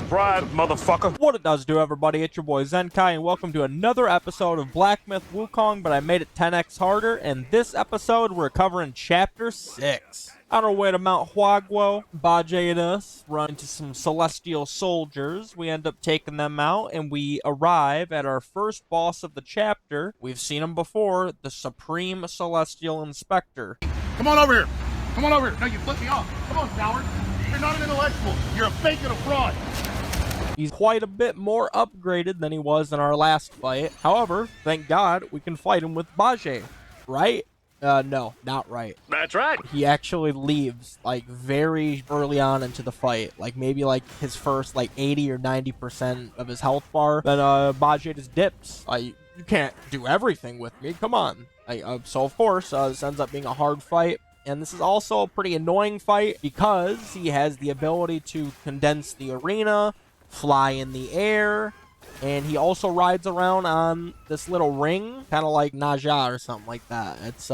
Surprise, motherfucker. What it does do, everybody, it's your boy Zenkai, and welcome to another episode of Black Myth Wukong, but I made it 10x harder, and this episode we're covering Chapter 6. On our way to Mount Huaguo, Bajie and us run into some celestial soldiers. We end up taking them out, and we arrive at our first boss of the chapter. We've seen him before, the Supreme Celestial Inspector. Come on over here. Come on over here. No, you flipped me off. Come on, coward. You're not an intellectual. You're a fake and a fraud. He's quite a bit more upgraded than he was in our last fight. However, thank God, we can fight him with Bajie, right? No, not right. That's right. He actually leaves, like, very early on into the fight. Like, maybe, like, his first, like, 80 or 90% of his health bar. Then, Bajie just dips. You can't do everything with me. Come on. So, of course, this ends up being a hard fight. And this is also a pretty annoying fight because he has the ability to condense the arena, fly in the air, and he also rides around on this little ring, kind of like Naja or something like that. It's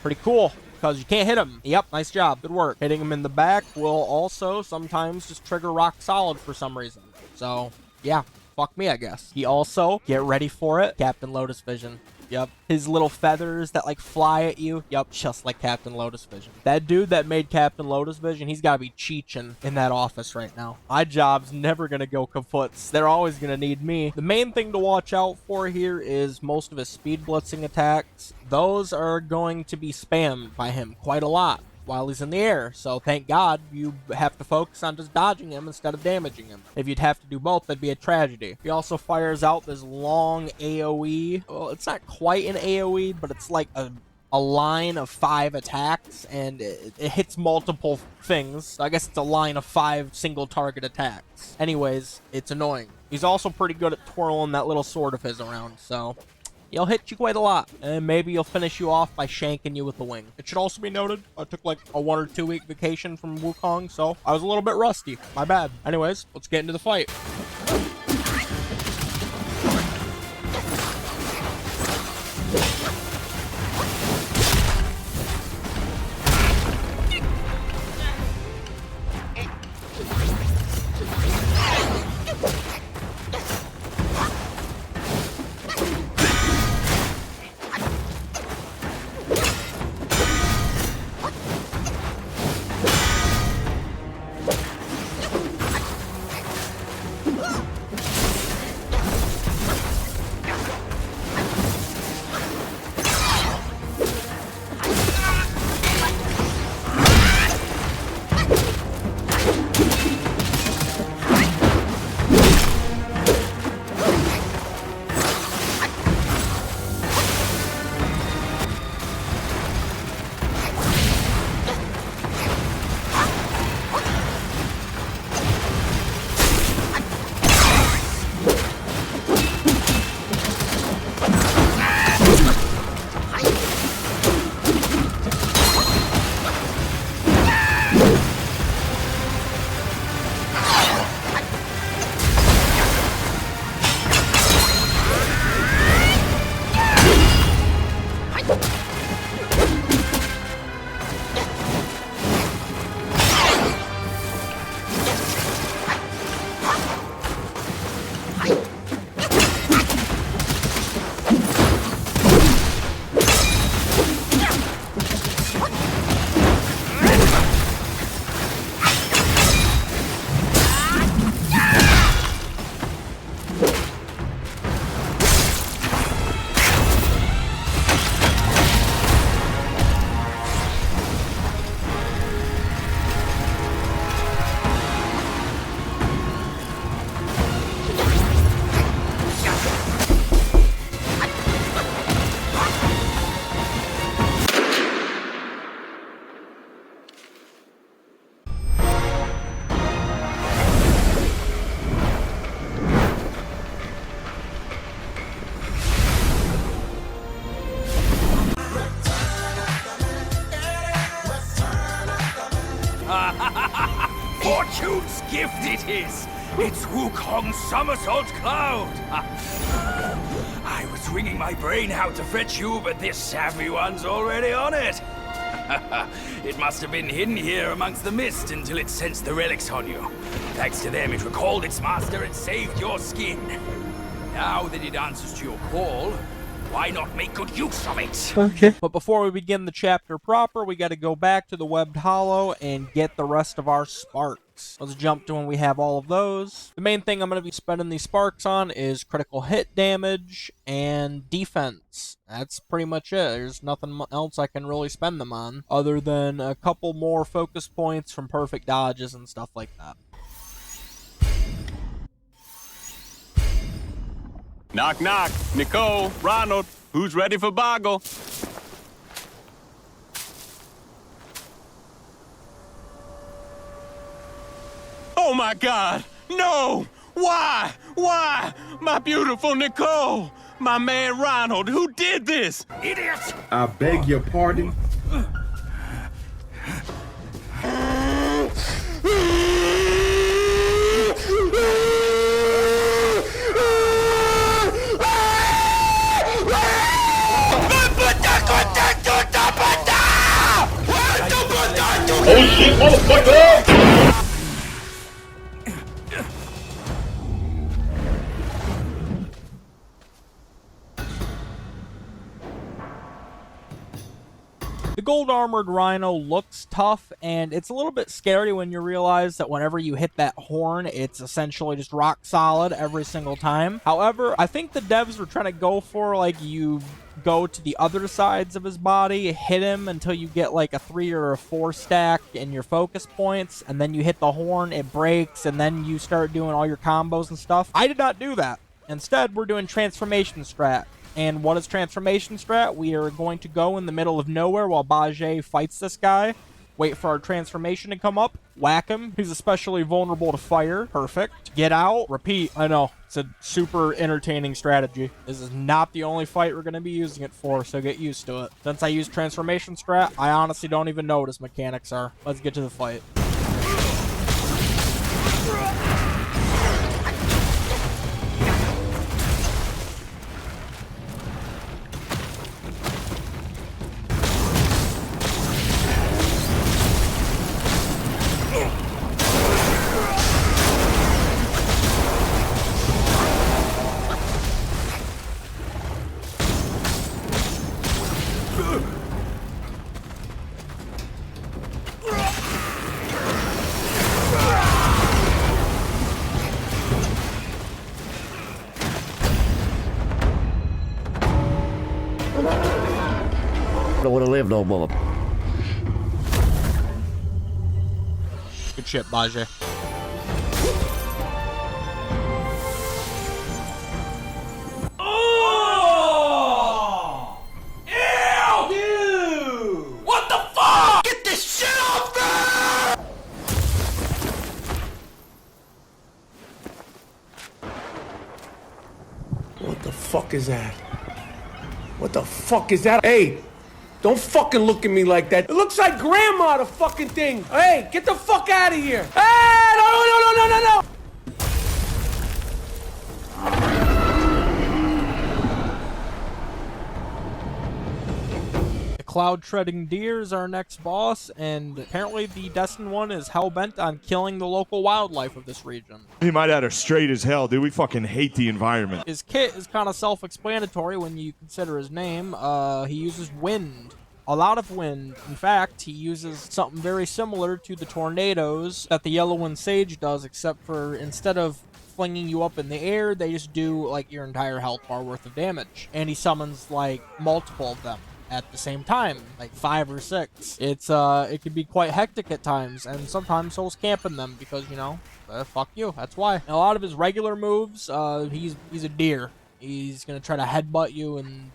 pretty cool because you can't hit him. Yep, nice job. Good work. Hitting him in the back will also sometimes just trigger rock solid for some reason. So, yeah, fuck me, I guess. He also, get ready for it, Captain Lotus Vision. Yep. His little feathers that, like, fly at you. Yep, just like Captain Lotus Vision. That dude that made Captain Lotus Vision, he's got to be cheeching in that office right now. My job's never going to go kaput. They're always going to need me. The main thing to watch out for here is most of his speed blitzing attacks. Those are going to be spammed by him quite a lot while he's in the air, so thank God you have to focus on just dodging him instead of damaging him. If you'd have to do both, that'd be a tragedy. He also fires out this long AoE. Well, it's not quite an AoE, but it's like a line of 5 attacks, and it hits multiple things. So I guess it's a line of 5 single target attacks. Anyways, it's annoying. He's also pretty good at twirling that little sword of his around, so he'll hit you quite a lot, and maybe he'll finish you off by shanking you with the wing. It should also be noted, I took like a 1 or 2 week vacation from Wukong, so I was a little bit rusty. My bad. Anyways, let's get into the fight. Fortune's gift it is! It's Wukong's somersault cloud! I was wringing my brain how to fetch you, but this savvy one's already on it! It must have been hidden here amongst the mist until it sensed the relics on you. Thanks to them, it recalled its master and saved your skin. Now that it answers to your call, why not make good use of it? Okay. But before we begin the chapter proper, we got to go back to the webbed hollow and get the rest of our sparks. Let's jump to when we have all of those. The main thing I'm going to be spending these sparks on is critical hit damage and defense. That's pretty much it. There's nothing else I can really spend them on, other than a couple more focus points from perfect dodges and stuff like that. Knock, knock. Nicole, Ronald, who's ready for Boggle? Oh my God! No! Why? Why? My beautiful Nicole! My man Ronald, who did this? Idiot! I beg your pardon? Oh shit, motherfucker! The gold-armored Rhino looks tough, and it's a little bit scary when you realize that whenever you hit that horn, it's essentially just rock solid every single time. However, I think the devs were trying to go for, like, you go to the other sides of his body, hit him until you get, like, a 3 or a 4 stack in your focus points, and then you hit the horn, it breaks, and then you start doing all your combos and stuff. I did not do that. Instead, we're doing transformation strat. And what is transformation strat? We are going to go in the middle of nowhere while Bajie fights this guy. Wait for our transformation to come up. Whack him. He's especially vulnerable to fire. Perfect. Get out. Repeat. I know. It's a super entertaining strategy. This is not the only fight we're going to be using it for, so get used to it. Since I use transformation strat, I honestly don't even know what his mechanics are. Let's get to the fight. I don't want to live no more. Good shit, Bajie. Oh! Ew! Dude! What the fuck? Get this shit off there! What the fuck is that? What the fuck is that? Hey, don't fucking look at me like that. It looks like grandma, the fucking thing. Hey, get the fuck out of here. Hey, no. Cloudtreading Deer is our next boss, and apparently the Destined One is hell-bent on killing the local wildlife of this region. He might have her straight as hell, dude. We fucking hate the environment. His kit is kind of self-explanatory when you consider his name. He uses wind. A lot of wind. In fact, he uses something very similar to the tornadoes that the Yellow Wind Sage does, except for instead of flinging you up in the air, they just do like your entire health bar worth of damage. And he summons like multiple of them at the same time, like 5 or 6. It's it can be quite hectic at times, and sometimes Soul's camping them because, you know, fuck you, that's why. And a lot of his regular moves, he's a deer. He's gonna try to headbutt you and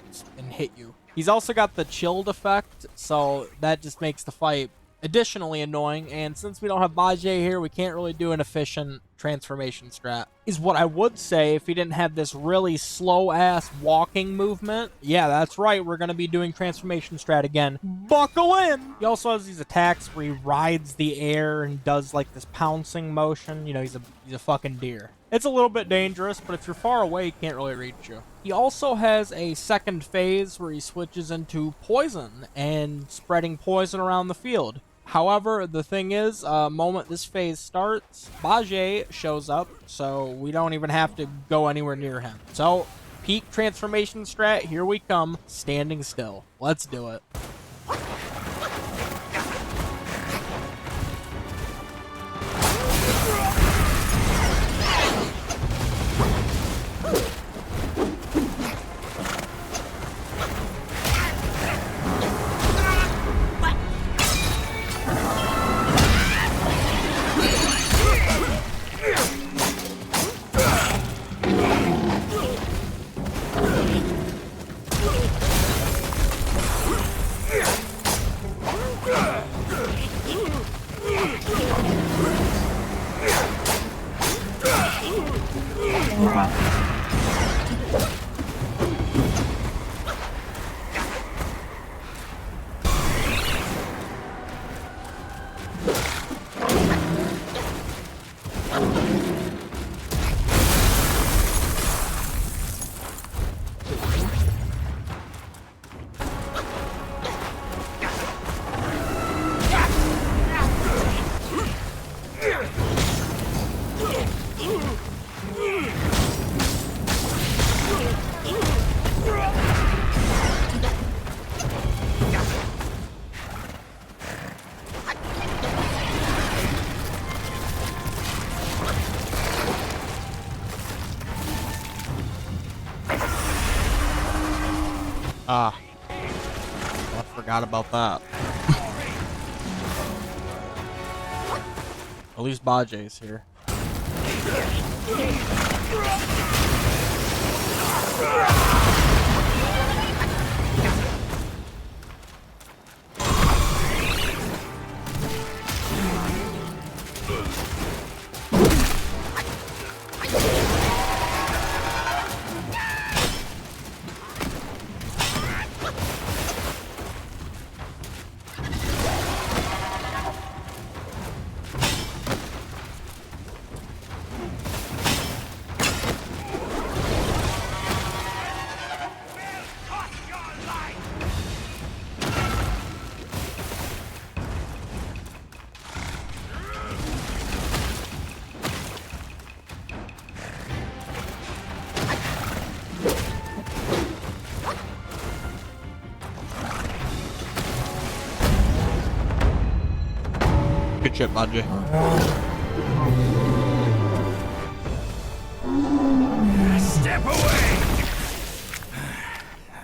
hit you. He's also got the chilled effect, so that just makes the fight additionally annoying, and since we don't have Bajie here, we can't really do an efficient transformation strat. Is what I would say if he didn't have this really slow-ass walking movement. Yeah, that's right, we're going to be doing transformation strat again. Buckle in! He also has these attacks where he rides the air and does like this pouncing motion. You know, he's a fucking deer. It's a little bit dangerous, but if you're far away, he can't really reach you. He also has a second phase where he switches into poison and spreading poison around the field. However, the thing is, moment this phase starts, Bajie shows up, so we don't even have to go anywhere near him. So, peak transformation strat, here we come, standing still. Let's do it. Ah. I forgot about that. At least Bajie's here. Good shit, Bajie. Step away!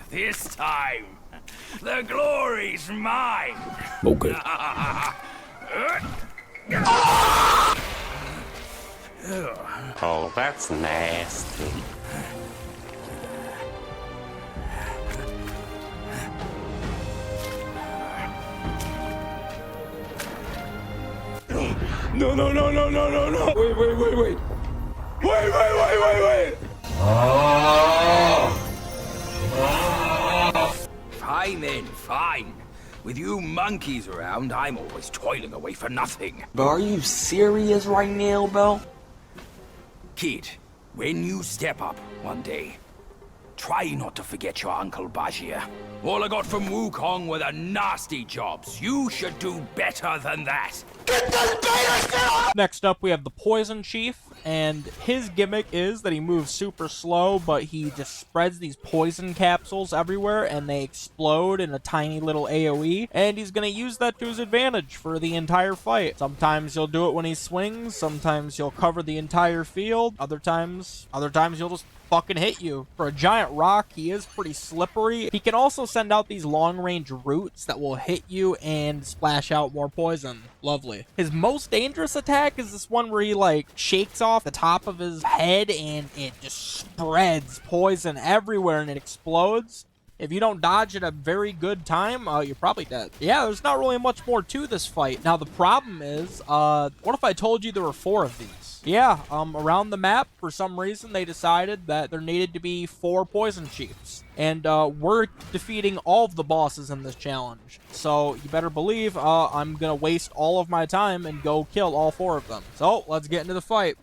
This time, the glory's mine! Okay. Oh, that's nasty. No, no, no, no, no, no, no. Wait. Wait. Fine then, fine. With you monkeys around, I'm always toiling away for nothing. But are you serious right now, Bell? Kid, when you step up one day, try not to forget your Uncle Bajie. All I got from Wukong were the nasty jobs. You should do better than that. Next up, we have the Poison Chief, and his gimmick is that he moves super slow, but he just spreads these poison capsules everywhere, and they explode in a tiny little AoE, and he's going to use that to his advantage for the entire fight. Sometimes he'll do it when he swings, sometimes he'll cover the entire field, other times he'll just fucking hit you. For a giant rock, he is pretty slippery. He can also send out these long-range roots that will hit you and splash out more poison. Lovely. His most dangerous attack is this one where he, like, shakes off the top of his head and it just spreads poison everywhere and it explodes. If you don't dodge at a very good time, you're probably dead. Yeah, there's not really much more to this fight. Now, the problem is, what if I told you there were 4 of these? Yeah, around the map, for some reason, they decided that there needed to be 4 Poison Chiefs. And, we're defeating all of the bosses in this challenge. So, you better believe, I'm gonna waste all of my time and go kill all 4 of them. So, let's get into the fight.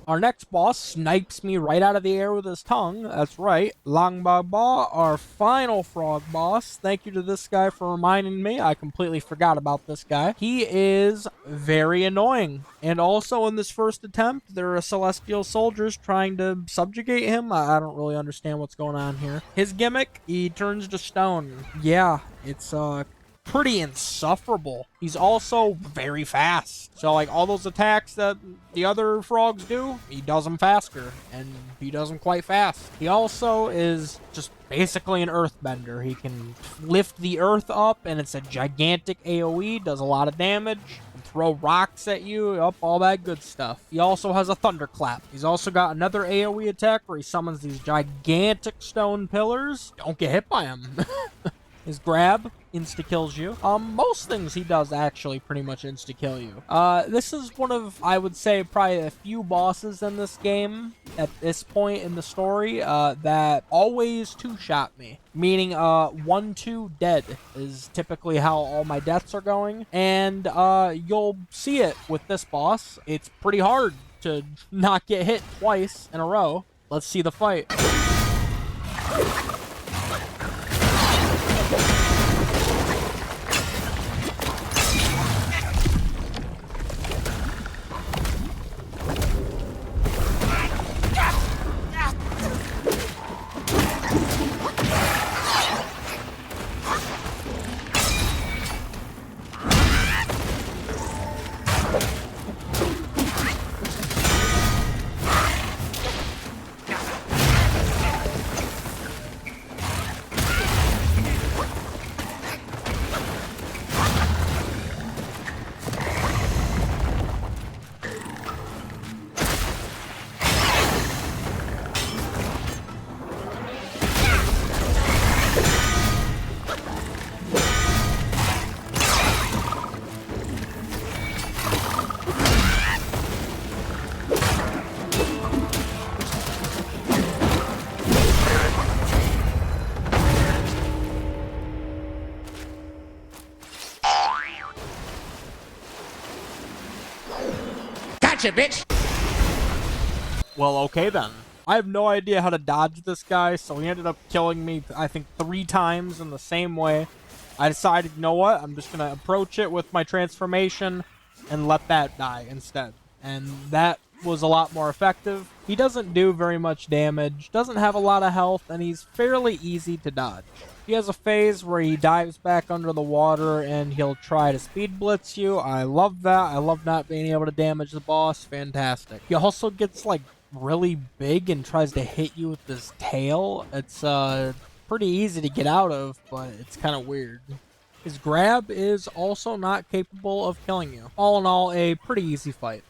Our next boss snipes me right out of the air with his tongue. That's right, Lang-Baw-Baw, our final frog boss. Thank you to this guy for reminding me. I completely forgot about this guy. He is very annoying. And also in this first attempt, there are celestial soldiers trying to subjugate him. I don't really understand what's going on here. His gimmick, he turns to stone. Yeah, it's pretty insufferable. He's also very fast. So like all those attacks that the other frogs do, he does them faster, and he does them quite fast. He also is just basically an earthbender. He can lift the earth up, and it's a gigantic AoE, does a lot of damage, can throw rocks at you, up all that good stuff. He also has a thunderclap. He's also got another AoE attack where he summons these gigantic stone pillars. Don't get hit by him. His grab insta-kills you. Most things he does actually pretty much insta-kill you. This is one of, I would say, probably a few bosses in this game at this point in the story that always two-shot me. Meaning 1-2 dead is typically how all my deaths are going. And you'll see it with this boss. It's pretty hard to not get hit twice in a row. Let's see the fight. Gotcha, bitch! Well, okay then. I have no idea how to dodge this guy, so he ended up killing me, I think, 3 times in the same way. I decided, you know what, I'm just gonna approach it with my transformation and let that die instead. And that was a lot more effective. He doesn't do very much damage, doesn't have a lot of health, and he's fairly easy to dodge. He has a phase where he dives back under the water and he'll try to speed blitz you. I love that. I love not being able to damage the boss. Fantastic. He also gets like really big and tries to hit you with his tail. It's pretty easy to get out of, but it's kind of weird. His grab is also not capable of killing you. All in all, a pretty easy fight.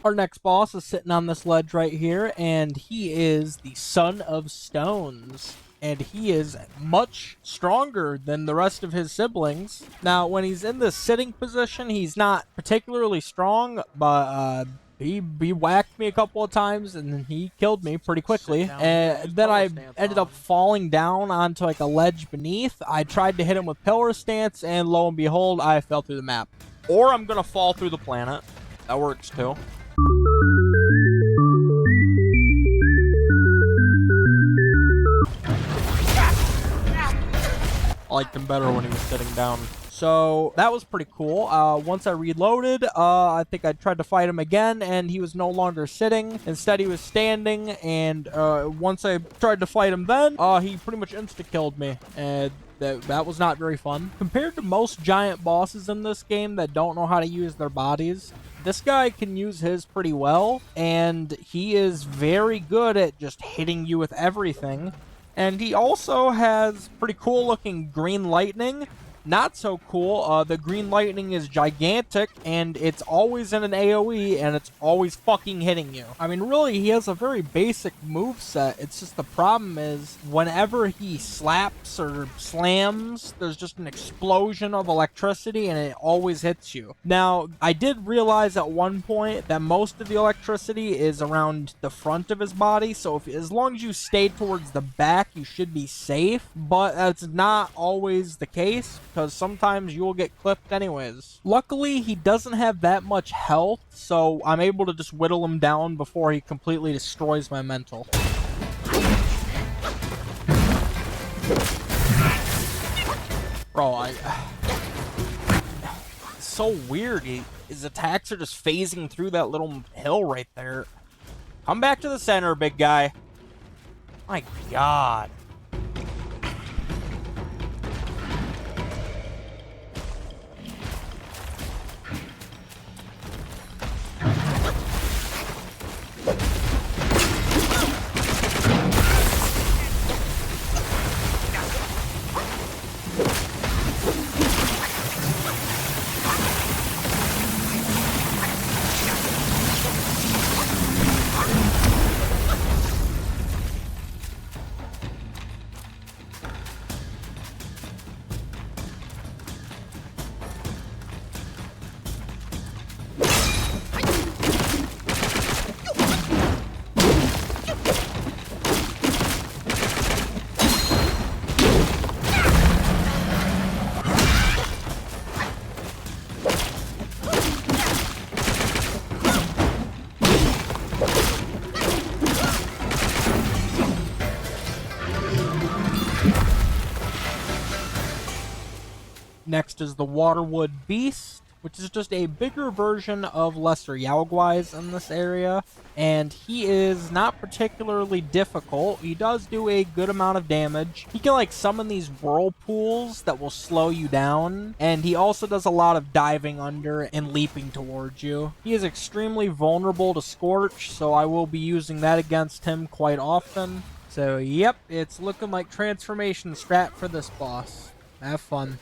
Our next boss is sitting on this ledge right here, and he is the Son of Stones. And he is much stronger than the rest of his siblings. Now, when he's in this sitting position, he's not particularly strong, but he whacked me a couple of times, and he killed me pretty quickly. And then I ended up falling down onto like a ledge beneath. I tried to hit him with pillar stance, and lo and behold, I fell through the map. Or I'm gonna fall through the planet. That works too. I liked him better when he was sitting down. So that was pretty cool. Once I reloaded, I think I tried to fight him again, and he was no longer sitting. Instead, he was standing, and once I tried to fight him then, he pretty much insta-killed me, and that was not very fun. Compared to most giant bosses in this game that don't know how to use their bodies, this guy can use his pretty well, and he is very good at just hitting you with everything. And he also has pretty cool looking green lightning. Not so cool. The green lightning is gigantic, and it's always in an AoE, and it's always fucking hitting you. I mean, really, he has a very basic moveset. It's just the problem is, whenever he slaps or slams, there's just an explosion of electricity, and it always hits you. Now, I did realize at one point that most of the electricity is around the front of his body, so as long as you stay towards the back, you should be safe, but that's not always the case, because sometimes you will get clipped anyways. Luckily, he doesn't have that much health, so I'm able to just whittle him down before he completely destroys my mental. Bro, it's so weird. His attacks are just phasing through that little hill right there. Come back to the center, big guy. My God. Next is the Waterwood Beast, which is just a bigger version of lesser Yaoguais in this area, and he is not particularly difficult. He does do a good amount of damage. He can like summon these whirlpools that will slow you down, and he also does a lot of diving under and leaping towards you. He is extremely vulnerable to Scorch, so I will be using that against him quite often. So yep, it's looking like transformation strat for this boss. Have fun.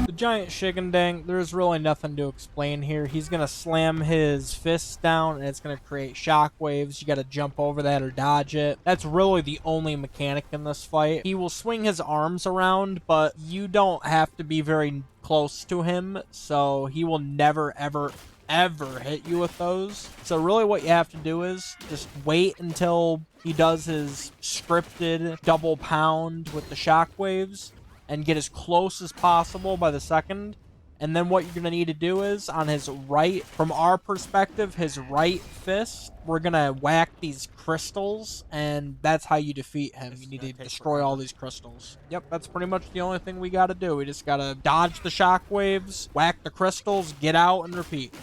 The giant Shigandang, there's really nothing to explain here. He's going to slam his fists down and it's going to create shockwaves. You got to jump over that or dodge it. That's really the only mechanic in this fight. He will swing his arms around, but you don't have to be very close to him, so he will never, ever hit you with those. So really what you have to do is just wait until he does his scripted double pound with the shockwaves and get as close as possible by the second. And then what you're going to need to do is, on his right, from our perspective, his right fist, we're going to whack these crystals, and that's how you defeat him. You need to destroy all these crystals. Yep, that's pretty much the only thing we got to do. We just got to dodge the shockwaves, whack the crystals, get out, and repeat.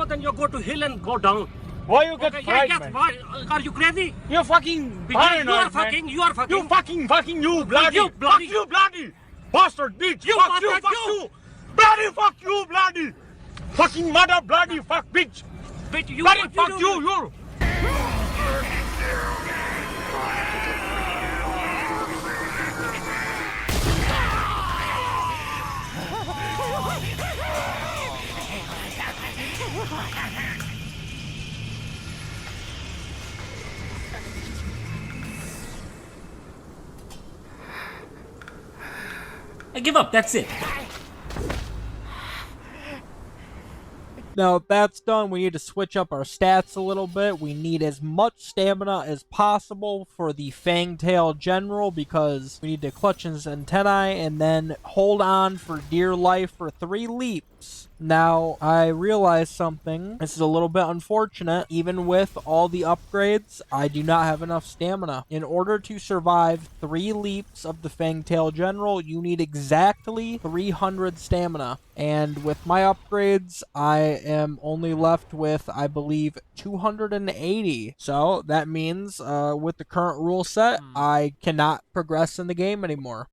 Then you go to hill and go down. Why you get Yes, why? Are you crazy? You're fucking paranoid, You are fucking. You fucking, you bloody. You bloody. Fuck you, bloody. Bastard, bitch. You fuck bastard, you. Bloody, fuck you, bloody. Fucking mother, bloody, fuck, bitch. Bitch, you. Bloody, fuck you. I give up. That's it. Now, if that's done, we need to switch up our stats a little bit. We need as much stamina as possible for the Feng-Tail General because we need to clutch his antennae and then hold on for dear life for 3 leaps. Now, I realized something. This is a little bit unfortunate. Even with all the upgrades, I do not have enough stamina. In order to survive 3 leaps of the Feng-Tail General, you need exactly 300 stamina. And with my upgrades, I am only left with, I believe, 280. So that means with the current rule set, I cannot progress in the game anymore.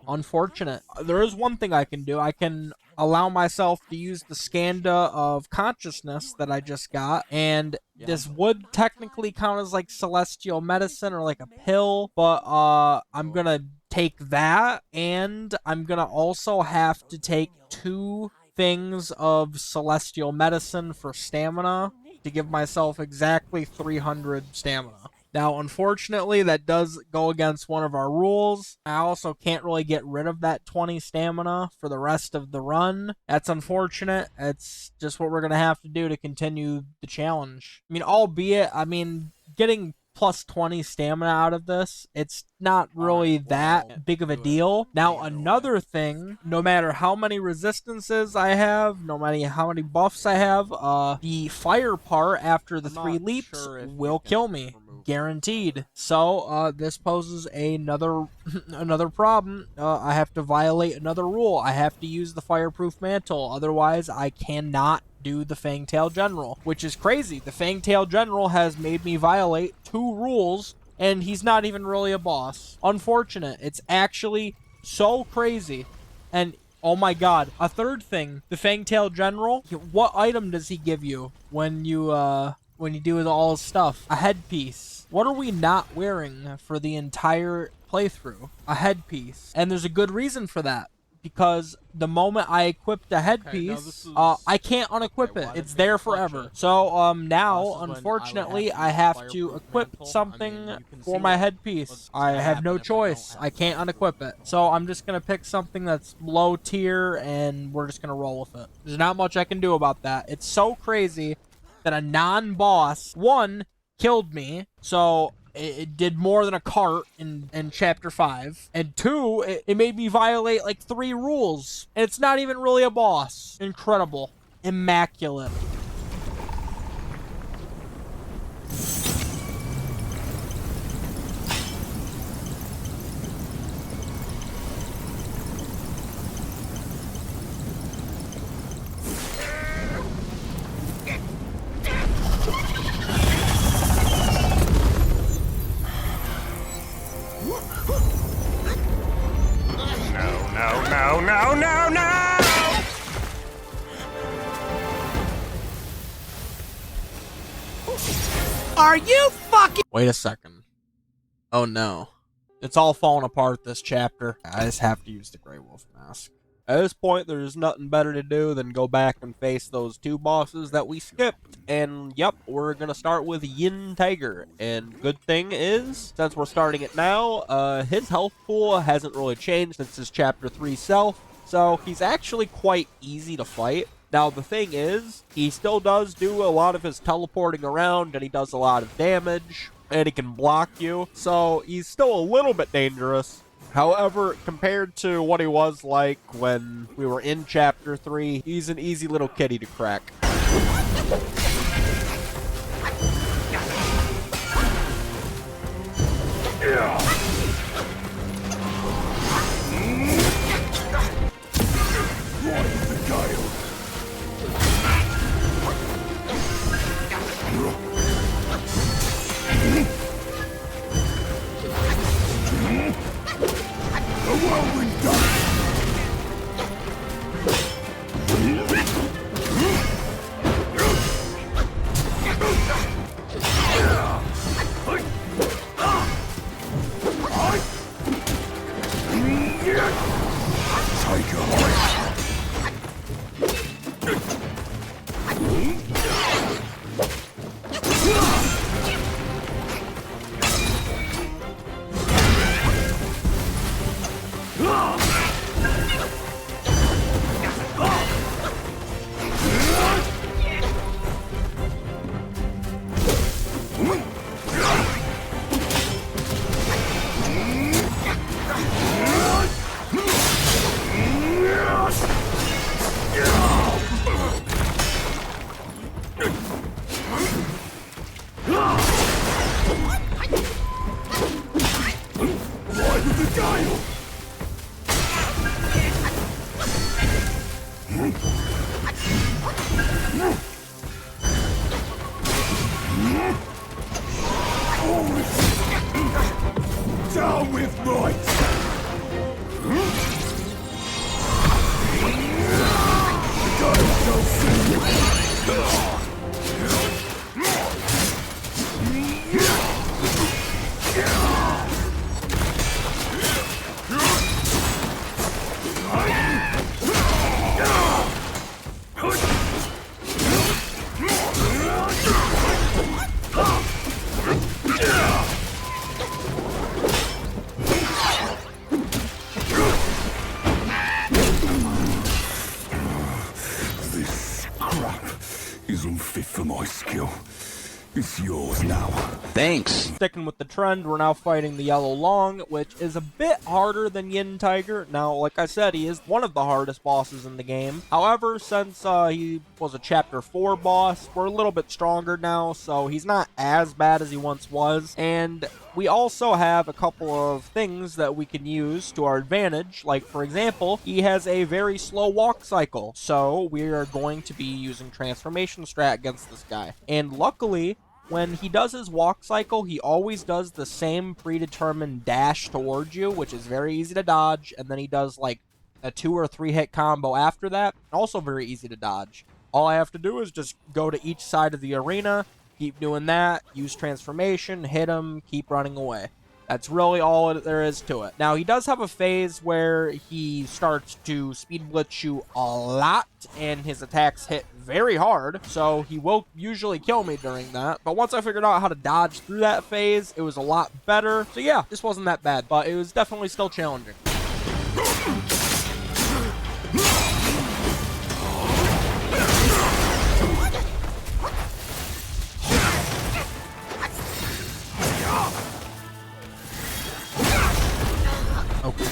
Unfortunate. There is one thing I can do. I can allow myself to use the Skanda of Consciousness that I just got, and this would technically count as like celestial medicine or like a pill, but I'm gonna take that, and I'm gonna also have to take 2 things of celestial medicine for stamina to give myself exactly 300 stamina. Now, unfortunately, that does go against one of our rules. I also can't really get rid of that 20 stamina for the rest of the run. That's unfortunate. It's just what we're going to have to do to continue the challenge. I mean, albeit, getting plus 20 stamina out of this, it's not really that big of a deal. Now, another thing, no matter how many resistances I have, no matter how many buffs I have, the fire part after the 3 leaps will kill me. Guaranteed. So, this poses another problem. I have to violate another rule. I have to use the fireproof mantle. Otherwise, I cannot do the Feng-Tail General, which is crazy. The Feng-Tail General has made me violate 2 rules, and he's not even really a boss. Unfortunate. It's actually so crazy. And oh my god, a third thing, the Feng-Tail General, what item does he give you when you do all his stuff? A headpiece. What are we not wearing for the entire playthrough? A headpiece. And there's a good reason for that. Because the moment I equip the headpiece, I can't unequip it. It's there forever. So, now, unfortunately, I have to equip something for my headpiece. I have no choice. I can't unequip it. So, I'm just going to pick something that's low tier, and we're just going to roll with it. There's not much I can do about that. It's so crazy that a non-boss, 1, killed me, so it did more than a cart in Chapter 5. And 2, it made me violate like 3 rules. And it's not even really a boss. Incredible. Immaculate. Are you fucking— Wait a second. Oh no. It's all falling apart this chapter. I just have to use the Grey Wolf mask. At this point, there's nothing better to do than go back and face those two bosses that we skipped. And yep, we're gonna start with Yin Tiger. And good thing is, since we're starting it now, his health pool hasn't really changed since his chapter 3 self. So he's actually quite easy to fight. Now the thing is, he still does do a lot of his teleporting around, and he does a lot of damage, and he can block you. So he's still a little bit dangerous. However, compared to what he was like when we were in Chapter 3, he's an easy little kitty to crack. Down with might! Unfit for my skill. It's yours now. Thanks. Sticking with the trend, we're now fighting the Jiao-Loong, which is a bit harder than Yin Tiger. Now, like I said, he is one of the hardest bosses in the game. However, since he was a Chapter 4 boss, we're a little bit stronger now, so he's not as bad as he once was. And we also have a couple of things that we can use to our advantage. Like, for example, he has a very slow walk cycle, so we are going to be using Transformation Strat against this guy. And luckily, when he does his walk cycle, he always does the same predetermined dash towards you, which is very easy to dodge, and then he does like a 2 or 3 hit combo after that, also very easy to dodge. All I have to do is just go to each side of the arena, keep doing that, use transformation, hit him, keep running away. That's really all there is to it. Now, he does have a phase where he starts to speed blitz you a lot, and his attacks hit very hard, so he will usually kill me during that. But once I figured out how to dodge through that phase, it was a lot better. So yeah, this wasn't that bad, but it was definitely still challenging. Okay.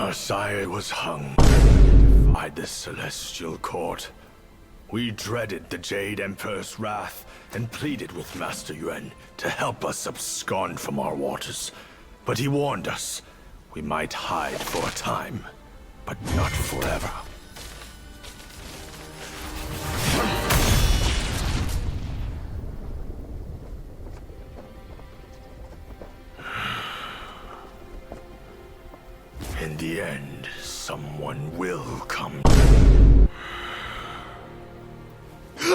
our sire was hung, we defied the celestial court. We dreaded the Jade Emperor's wrath and pleaded with Master Yuan to help us abscond from our waters. But he warned us we might hide for a time, but not forever. In the end, someone will come.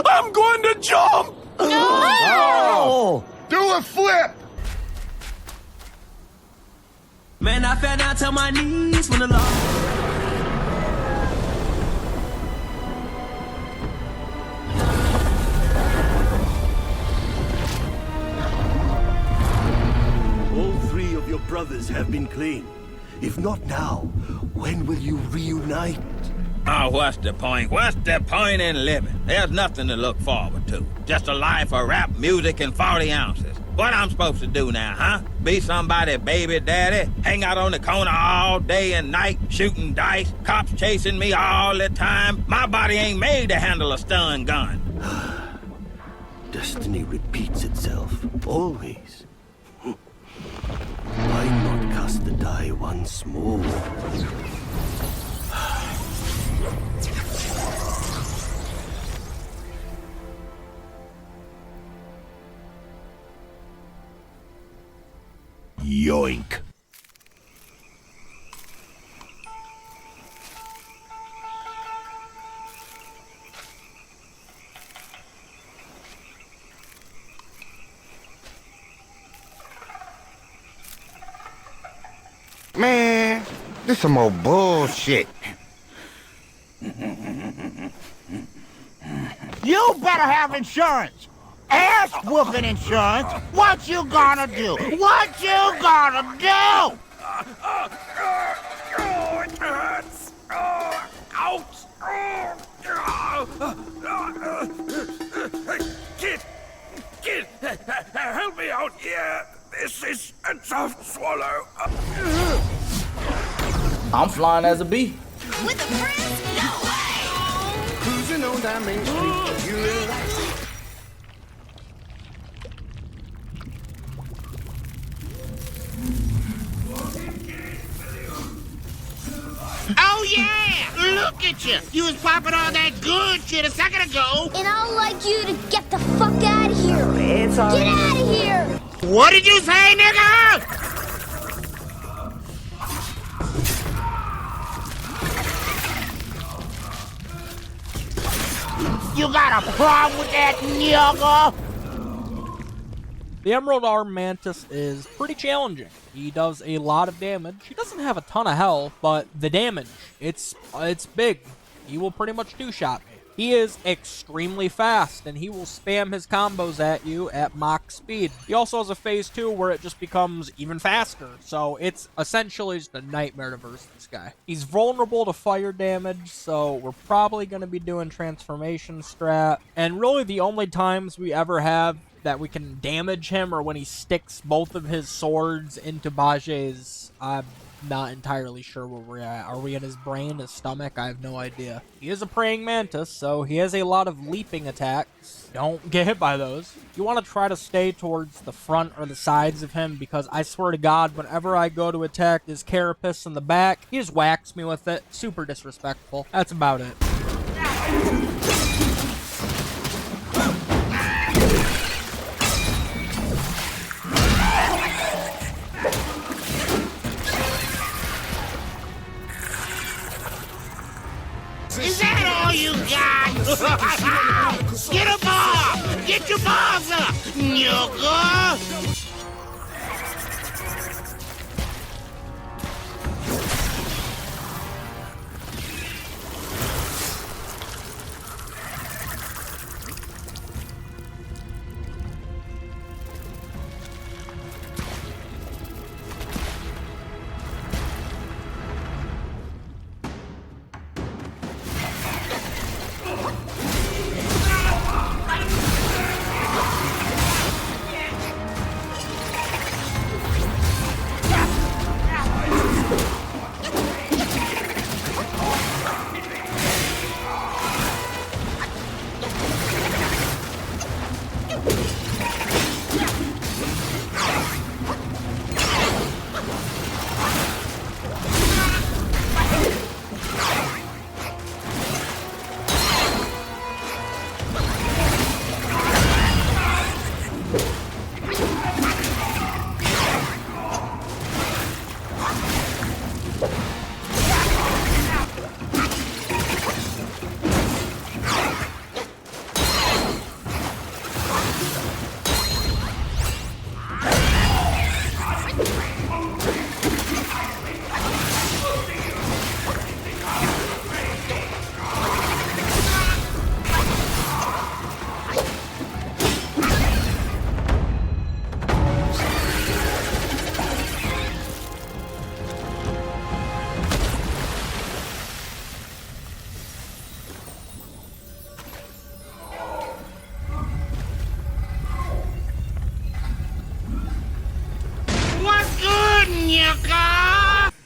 I'm going to jump! Oh! Do a flip! Man, I fell down to my knees when the law. All three of your brothers have been claimed. If not now, when will you reunite? Oh, what's the point? What's the point in living? There's nothing to look forward to. Just a life of rap music and 40 ounces. What I'm supposed to do now, huh? Be somebody's baby daddy? Hang out on the corner all day and night, shooting dice, cops chasing me all the time? My body ain't made to handle a stun gun. Destiny repeats itself, always. Why not cast the die once more? Yoink. Man, this some more bullshit. You better have insurance. Ass whooping insurance. What you gonna do? What you gonna do? It hurts. Ouch. Kid, help me out here. This is a tough swallow. I'm flying as a bee. With a friend? No way! Cruising on down Main Street, you realize? Oh yeah! Look at you! You was popping all that good shit a second ago! And I'd like you to get the fuck out of here! It's all Get out of here! What did you say, nigga? You got a problem with that, nigga? The Emerald Arm Mantis is pretty challenging. He does a lot of damage. He doesn't have a ton of health, but the damage, it's big. He will pretty much two-shot me. He is extremely fast, and he will spam his combos at you at Mach speed. He also has a phase 2 where it just becomes even faster, so it's essentially just a nightmare to verse this guy. He's vulnerable to fire damage, so we're probably going to be doing transformation strat. And really the only times we ever have that we can damage him or when he sticks both of his swords into Bajé's. I'm not entirely sure where we're at. Are we in his brain, his stomach? I have no idea. He is a praying mantis, so he has a lot of leaping attacks. Don't get hit by those. You want to try to stay towards the front or the sides of him because I swear to God, whenever I go to attack his carapace in the back, he just whacks me with it. Super disrespectful. That's about it. Is that all you got? Get a ball! Get your balls up, nigga!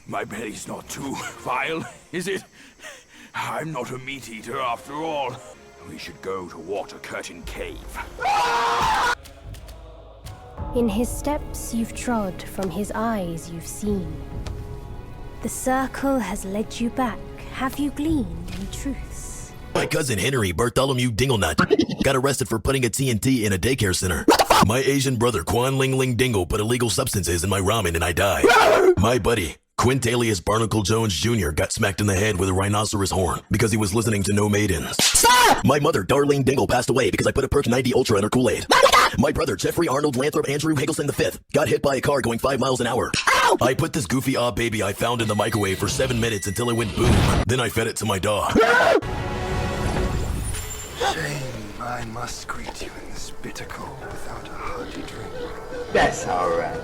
My belly's not too vile, is it? I'm not a meat eater after all. We should go to Water Curtain Cave. In his steps you've trod, from his eyes you've seen. The circle has led you back. Have you gleaned any truths? My cousin Henry Bartholomew Dinglenut got arrested for putting a TNT in a daycare center. My Asian brother Quan Ling Ling Dingle put illegal substances in my ramen and I died. My buddy Quintalius Barnacle Jones Jr. got smacked in the head with a rhinoceros horn because he was listening to No Maidens. Stop! My mother Darlene Dingle passed away because I put a Perk 90 Ultra in her Kool-Aid. My brother Jeffrey Arnold Lanthrop Andrew Higgleston V got hit by a car going 5 miles an hour. Ow! I put this goofy baby I found in the microwave for 7 minutes until it went boom. Then I fed it to my dog. Shame I must greet you in this bitter cold without a hearty drink. That's alright.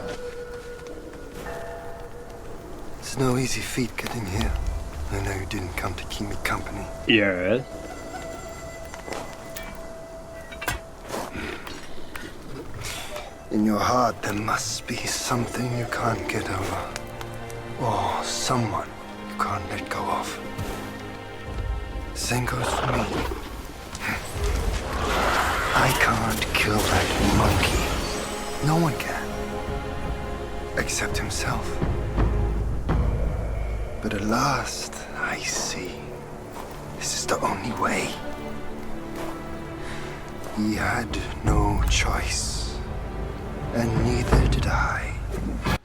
It's no easy feat getting here. I know you didn't come to keep me company. Yes. In your heart, there must be something you can't get over. Or someone you can't let go of. Same goes for me. I can't kill that monkey. No one can. Except himself. But at last, I see. This is the only way. He had no choice. And neither did I.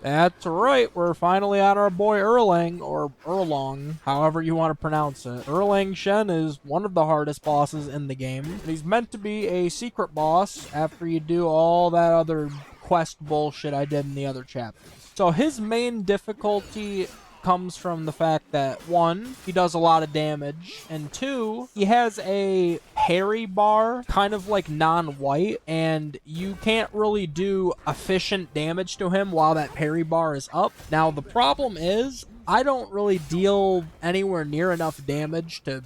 That's right, we're finally on our boy Erlang, or Erlang, however you want to pronounce it. Erlang Shen is one of the hardest bosses in the game, and he's meant to be a secret boss after you do all that other quest bullshit I did in the other chapters. So his main difficulty comes from the fact that, 1, he does a lot of damage, and 2, he has a parry bar, kind of like non-white, and you can't really do efficient damage to him while that parry bar is up. Now, the problem is, I don't really deal anywhere near enough damage to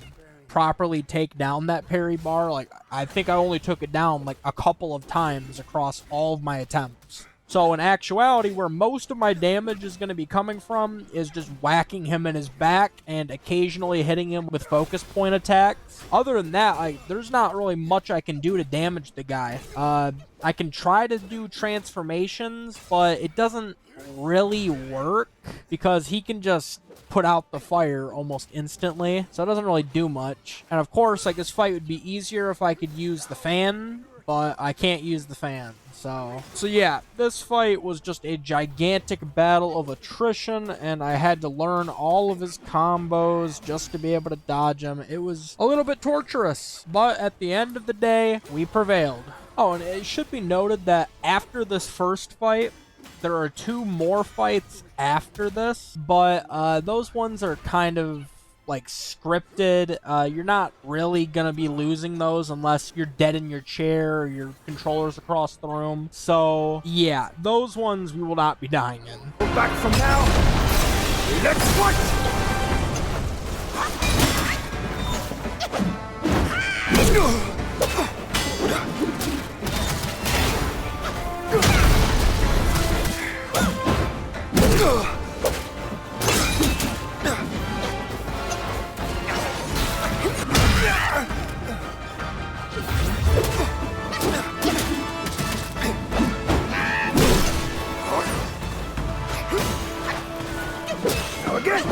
properly take down that parry bar. Like, I think I only took it down like a couple of times across all of my attempts. So in actuality, where most of my damage is going to be coming from is just whacking him in his back and occasionally hitting him with focus point attacks. Other than that, there's not really much I can do to damage the guy. I can try to do transformations, but it doesn't really work because he can just put out the fire almost instantly. So it doesn't really do much. And of course, like, this fight would be easier if I could use the fan, but I can't use the fan. So yeah, this fight was just a gigantic battle of attrition, and I had to learn all of his combos just to be able to dodge him. It was a little bit torturous, but at the end of the day, we prevailed. Oh, and it should be noted that after this first fight, there are 2 more fights after this, but those ones are kind of like scripted. You're not really gonna be losing those unless you're dead in your chair or your controller's across the room. So yeah, those ones we will not be dying in. Back from now. Let's fight! Now again!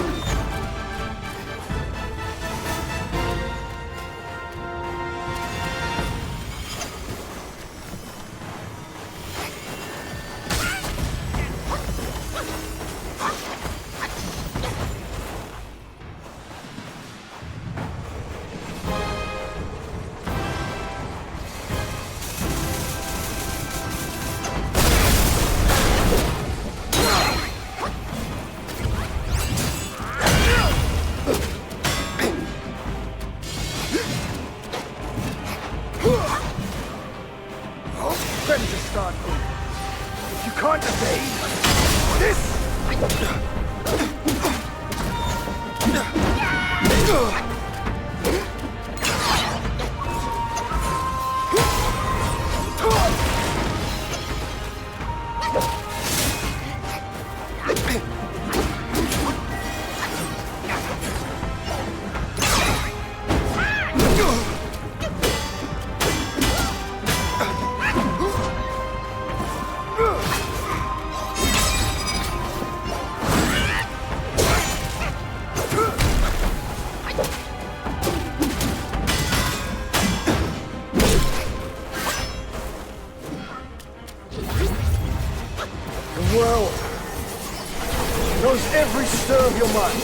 knows every stir of your mind.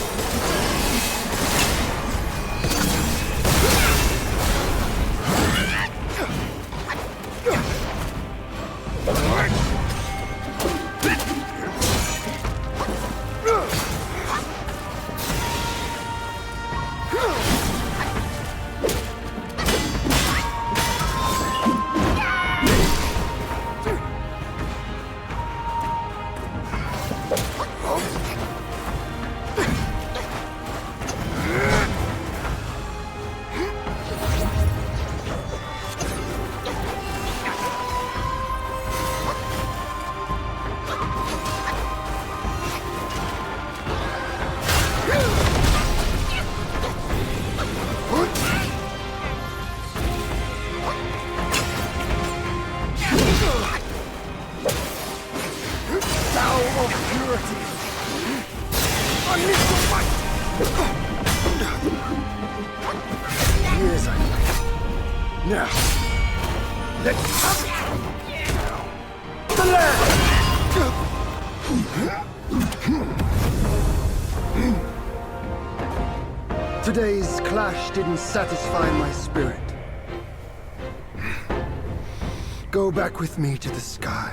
Today's clash didn't satisfy my spirit. Go back with me to the sky.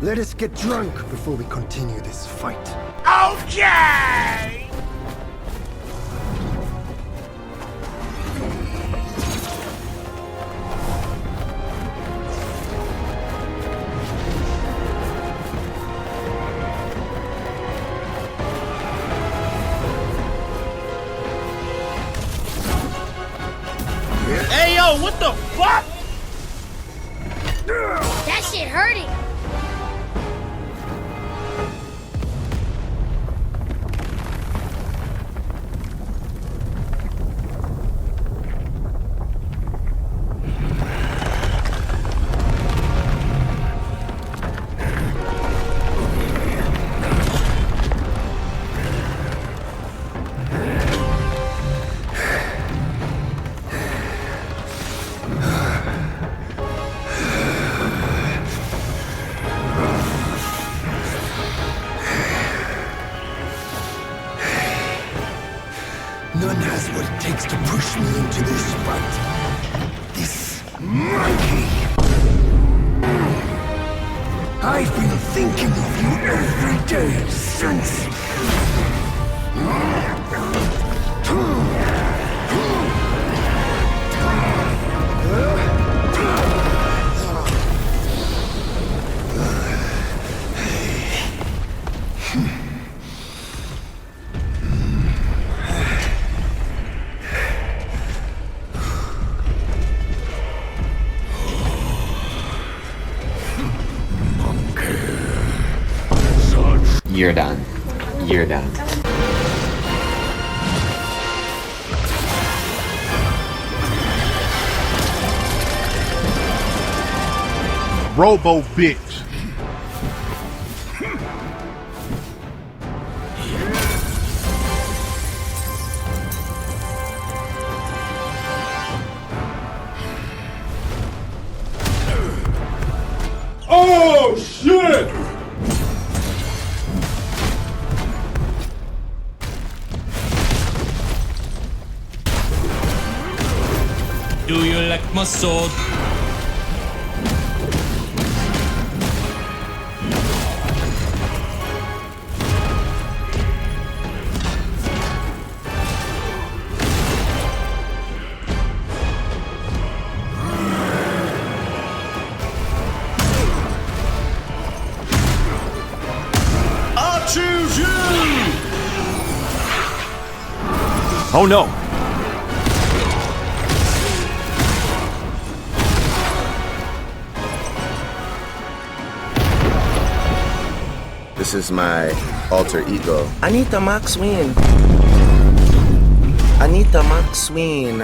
Let us get drunk before we continue this fight. Okay! Hey, yo, what the fuck? That shit hurting. None has what it takes to push me into this fight. This monkey. I've been thinking of you every day since. You're done. You're done. Robo bitch. Oh shit! Do you like my sword? I'll choose you! Oh no! This is my alter ego. Anita Maxwin. Anita Maxwin.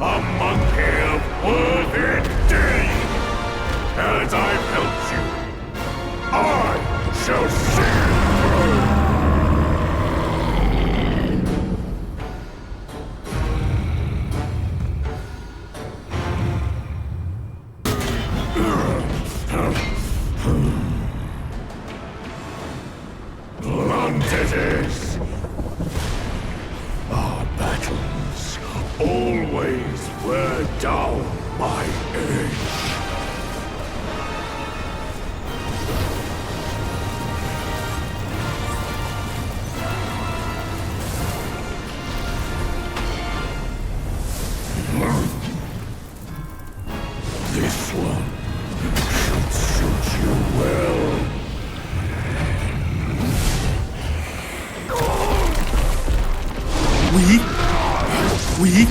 A monkey of worthy deed! As I've helped you, We're down my age. This one should suit you well. We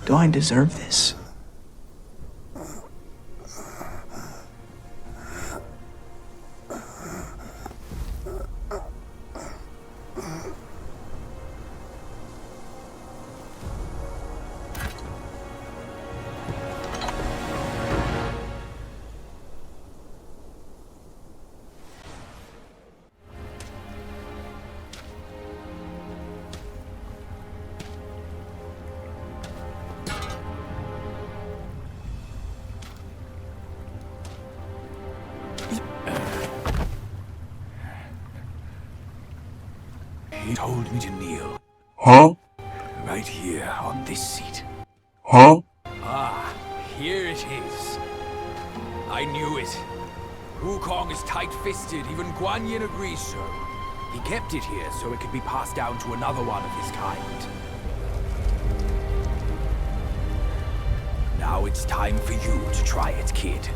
Do I deserve this? He told me to kneel. Huh? Right here on this seat. Huh? Ah, here it is. I knew it. Wukong is tight-fisted, even Guan Yin agrees so. He kept it here so it could be passed down to another one of his kind. Now it's time for you to try it, kid.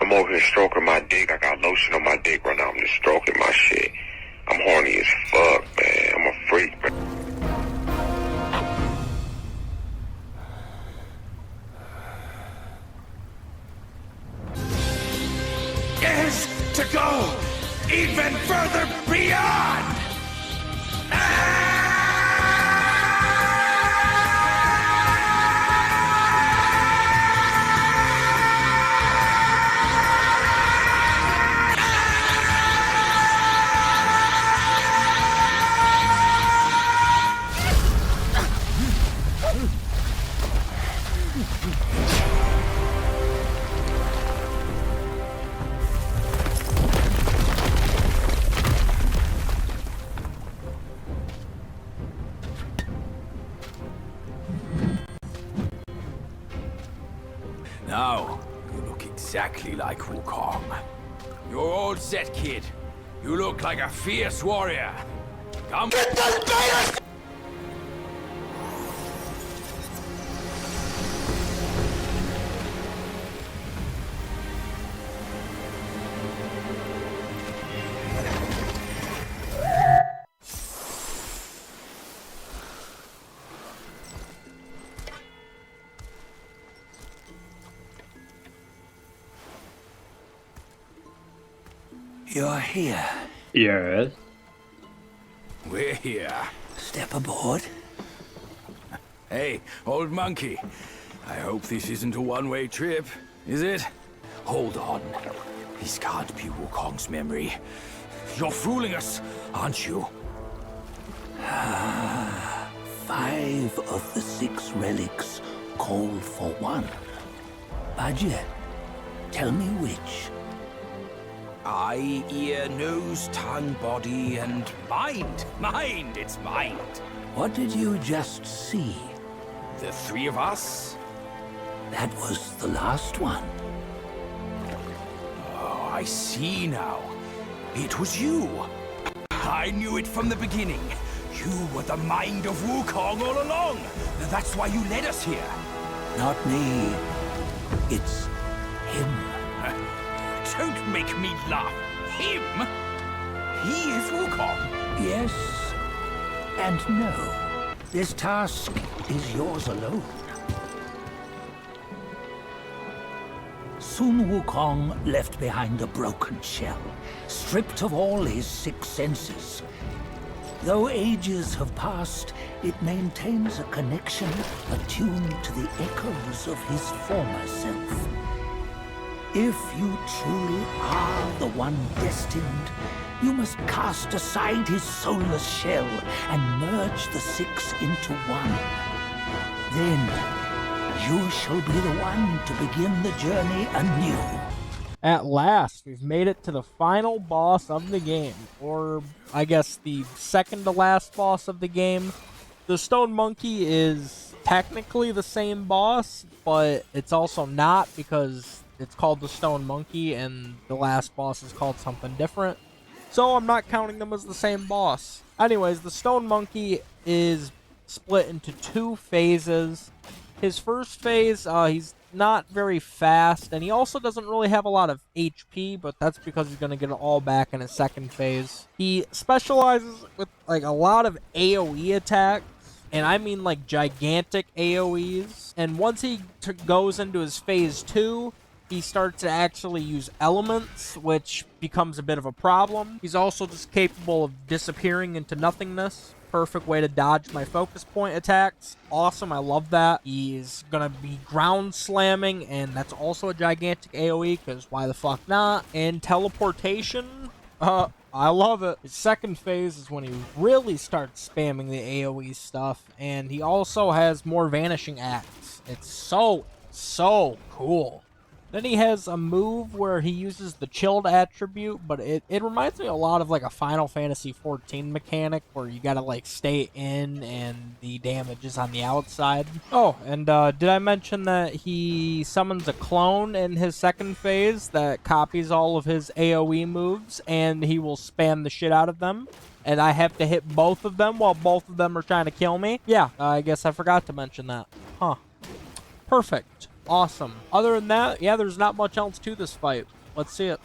I'm over here stroking my dick. I got lotion on my dick right now. I'm just stroking my shit. I'm horny as fuck, man. I'm a freak, man. Is to go even further beyond! Now, you look exactly like Wukong. You're all set, kid. You look like a fierce warrior. Come. You're here. Yes. We're here. Step aboard. Hey, old monkey. I hope this isn't a one-way trip, is it? Hold on. This can't be Wukong's memory. You're fooling us, aren't you? 5 of the 6 relics call for one. Budget, tell me which. Eye, ear, nose, tongue, body, and mind. Mind, it's mind. What did you just see? The 3 of us? That was the last one. Oh, I see now. It was you. I knew it from the beginning. You were the mind of Wukong all along. That's why you led us here. Not me. It's him. Don't make me laugh. Him? He is Wukong. Yes and no. This task is yours alone. Sun Wukong left behind a broken shell, stripped of all his 6 senses. Though ages have passed, it maintains a connection attuned to the echoes of his former self. If you truly are the one destined, you must cast aside his soulless shell and merge the 6 into one. Then, you shall be the one to begin the journey anew. At last, we've made it to the final boss of the game, or I guess the second to last boss of the game. The Stone Monkey is technically the same boss, but it's also not because it's called the Stone Monkey and the last boss is called something different. So I'm not counting them as the same boss. Anyways, the Stone Monkey is split into 2 phases. His first phase, he's not very fast, and he also doesn't really have a lot of HP, but that's because he's going to get it all back in his second phase. He specializes with like a lot of AoE attacks, and I mean like gigantic AoEs. And once he goes into his phase 2, he starts to actually use elements, which becomes a bit of a problem. He's also just capable of disappearing into nothingness. Perfect way to dodge my focus point attacks. Awesome, I love that. He's gonna be ground slamming, and that's also a gigantic AoE, because why the fuck not? And teleportation, I love it. His second phase is when he really starts spamming the AoE stuff, and he also has more vanishing acts. It's so cool. Then he has a move where he uses the chilled attribute, but it reminds me a lot of like a Final Fantasy XIV mechanic where you gotta like stay in and the damage is on the outside. Oh, and did I mention that he summons a clone in his second phase that copies all of his AoE moves, and he will spam the shit out of them? And I have to hit both of them while both of them are trying to kill me? Yeah, I guess I forgot to mention that. Huh. Perfect. Awesome. Other than that, yeah, there's not much else to this fight. Let's see it.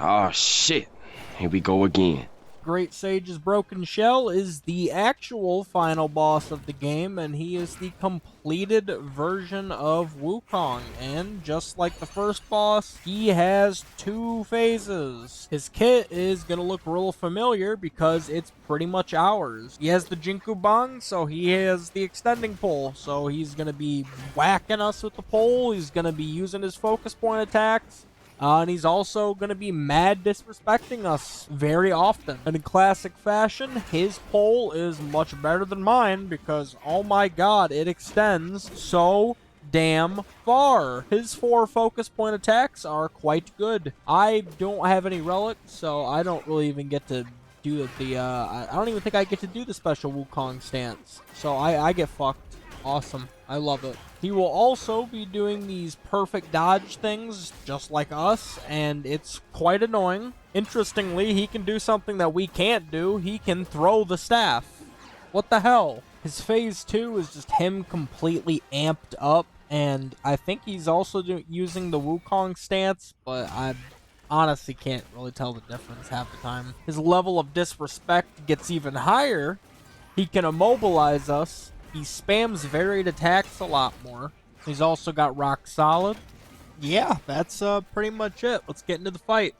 Oh shit. Here we go again. Great Sage's Broken Shell is the actual final boss of the game, and he is the completed version of Wukong. And just like the first boss, he has 2 phases. His kit is going to look real familiar because it's pretty much ours. He has the Jinku Bang, so he has the extending pole. So he's going to be whacking us with the pole. He's going to be using his focus point attacks. And he's also going to be mad disrespecting us very often. And in classic fashion, his pole is much better than mine because, oh my god, it extends so damn far. His 4 focus point attacks are quite good. I don't have any relics, so I don't really even get to do I don't even think I get to do the special Wukong stance. So I get fucked. Awesome. I love it. He will also be doing these perfect dodge things just like us, and it's quite annoying. Interestingly, he can do something that we can't do. He can throw the staff. What the hell? His phase 2 is just him completely amped up, and I think he's also using the Wukong stance, but I honestly can't really tell the difference half the time. His level of disrespect gets even higher. He can immobilize us. He spams varied attacks a lot more. He's also got Rock Solid. Yeah, that's pretty much it. Let's get into the fight.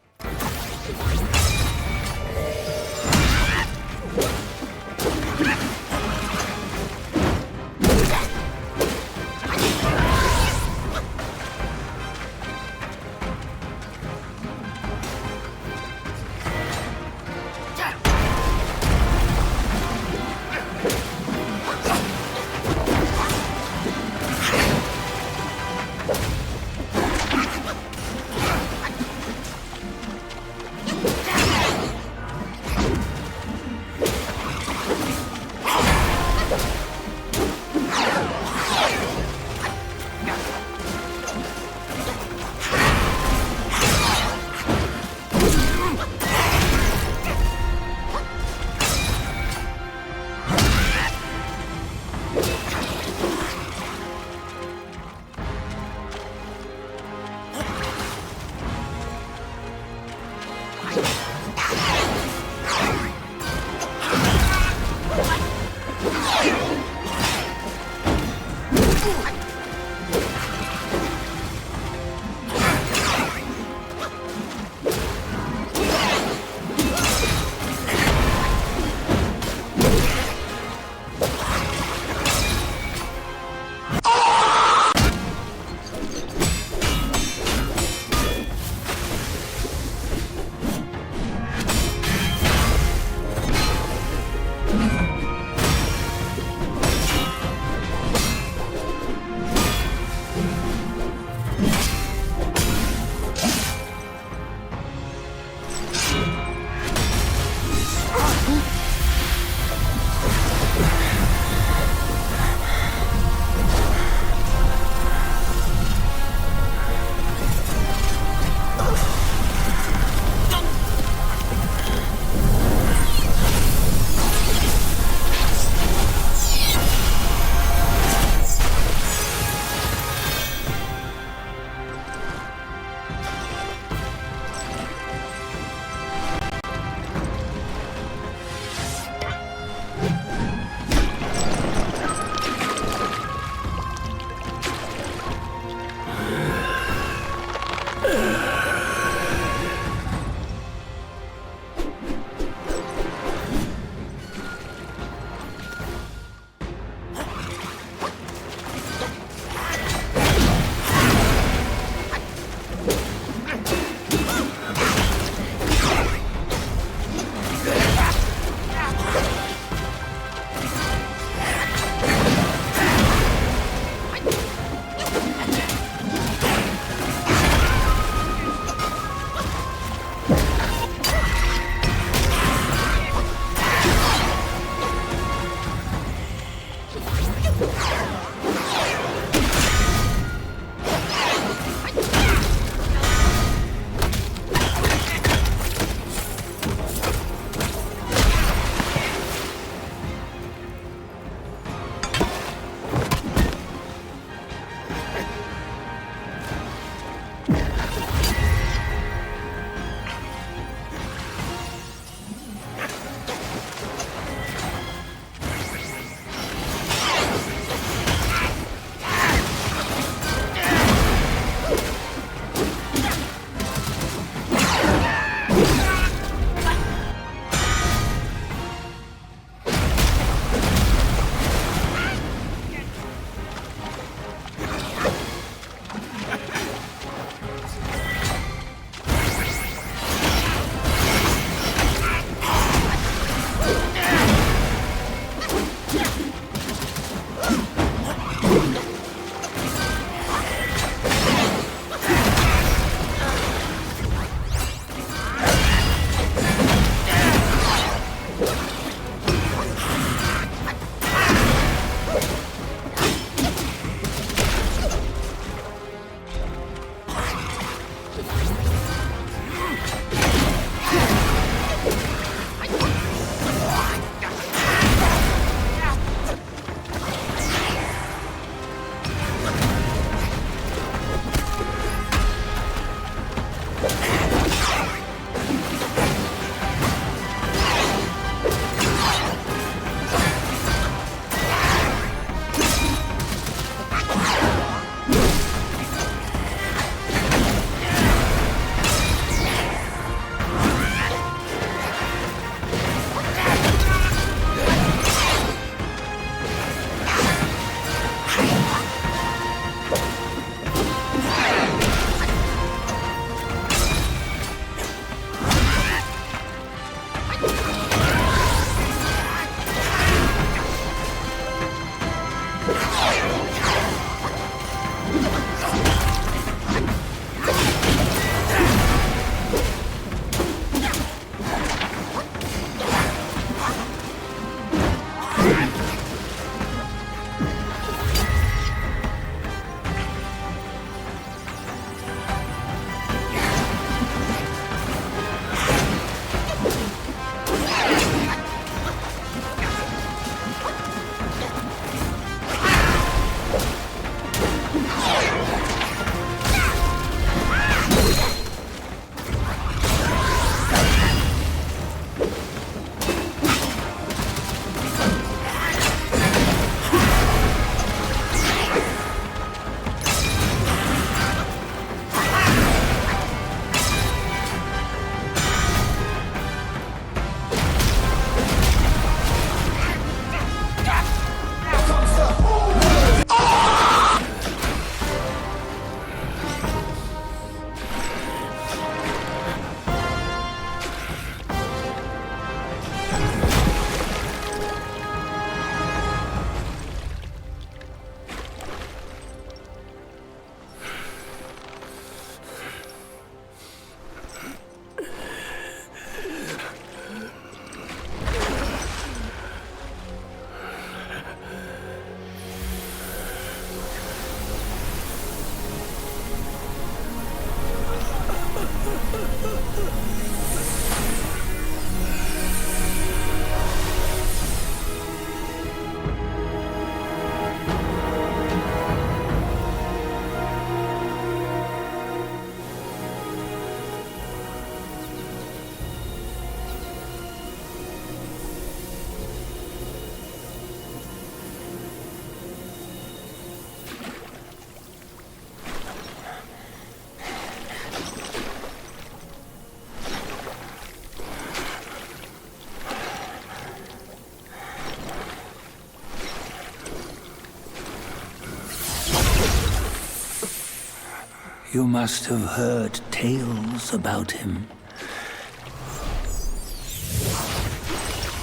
You must have heard tales about him.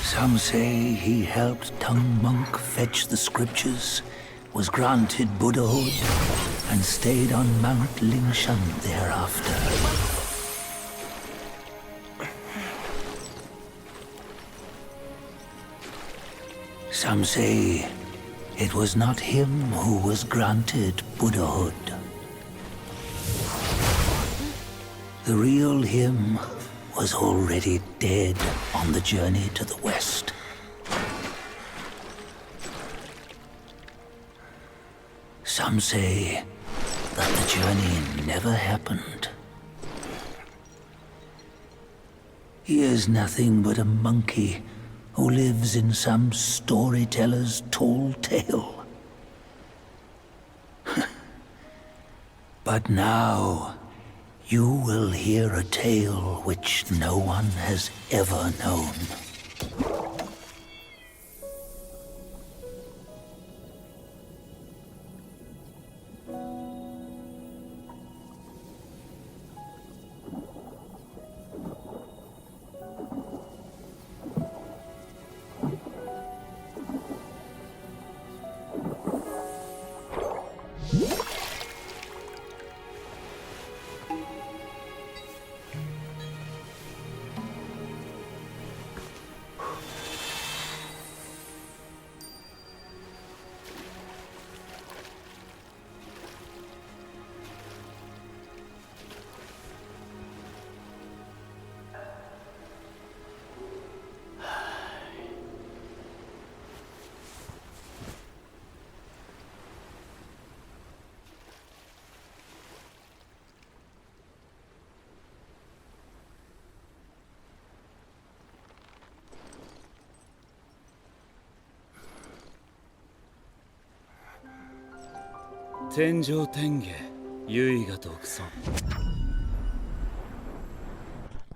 Some say he helped Tung Monk fetch the scriptures, was granted Buddhahood, and stayed on Mount Lingshan thereafter. Some say it was not him who was granted Buddhahood. The real him was already dead on the journey to the west. Some say that the journey never happened. He is nothing but a monkey who lives in some storyteller's tall tale. But now, you will hear a tale which no one has ever known.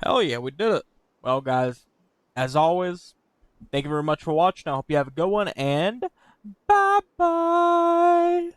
Hell yeah, we did it. Well, guys, as always, thank you very much for watching. I hope you have a good one, and bye-bye.